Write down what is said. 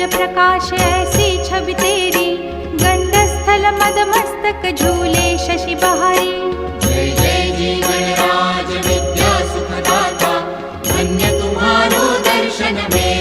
प्रकाश ऐसी छवि तेरी, गंडस्थल मद मस्तक झूले शशि बहारी। जय जय जी गणराज विद्या सुखदाता, धन्य तुम्हारो दर्शन में